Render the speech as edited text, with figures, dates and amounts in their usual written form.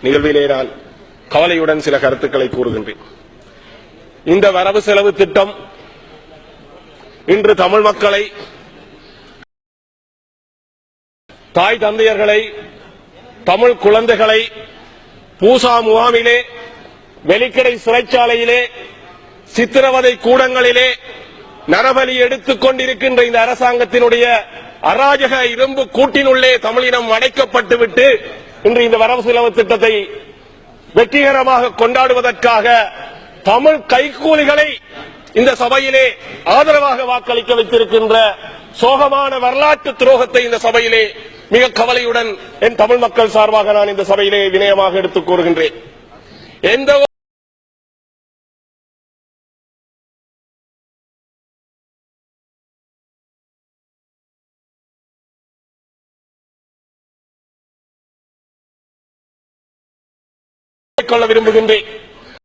நிகழ்விலே நான் கவலையுடன் சில கருத்துக்களை கூறுகின்றேன். இந்த வரவு செலவு திட்டம் இன்று தமிழ் மக்களை, தாய் தந்தையர்களை, தமிழ் குழந்தைகளை பூசா முகாமிலே, வெலிக்கடை சிறைச்சாலையிலே, சித்திரவதை கூடங்களிலே நரபலி எடுத்துக் கொண்டிருக்கின்ற இந்த அரசாங்கத்தினுடைய அராஜக இரும்பு கூட்டினுள்ளே தமிழினம் அடைக்கப்பட்டுவிட்டு இன்று இந்த வரவு செலவு திட்டத்தை வெற்றிகரமாக கொண்டாடுவதற்காக தமிழ் கைக்கூலிகளை இந்த சபையிலே ஆதரவாக வாக்களிக்க வைத்திருக்கின்ற சோகமான வரலாற்று துரோகத்தை இந்த சபையிலே மிக கவலையுடன் என் தமிழ் மக்கள் சார்பாக நான் இந்த சபையிலே வினயமாக எடுத்துக் கூறுகின்றேன். எந்த கொள்ள விரும்புகின்றேன்.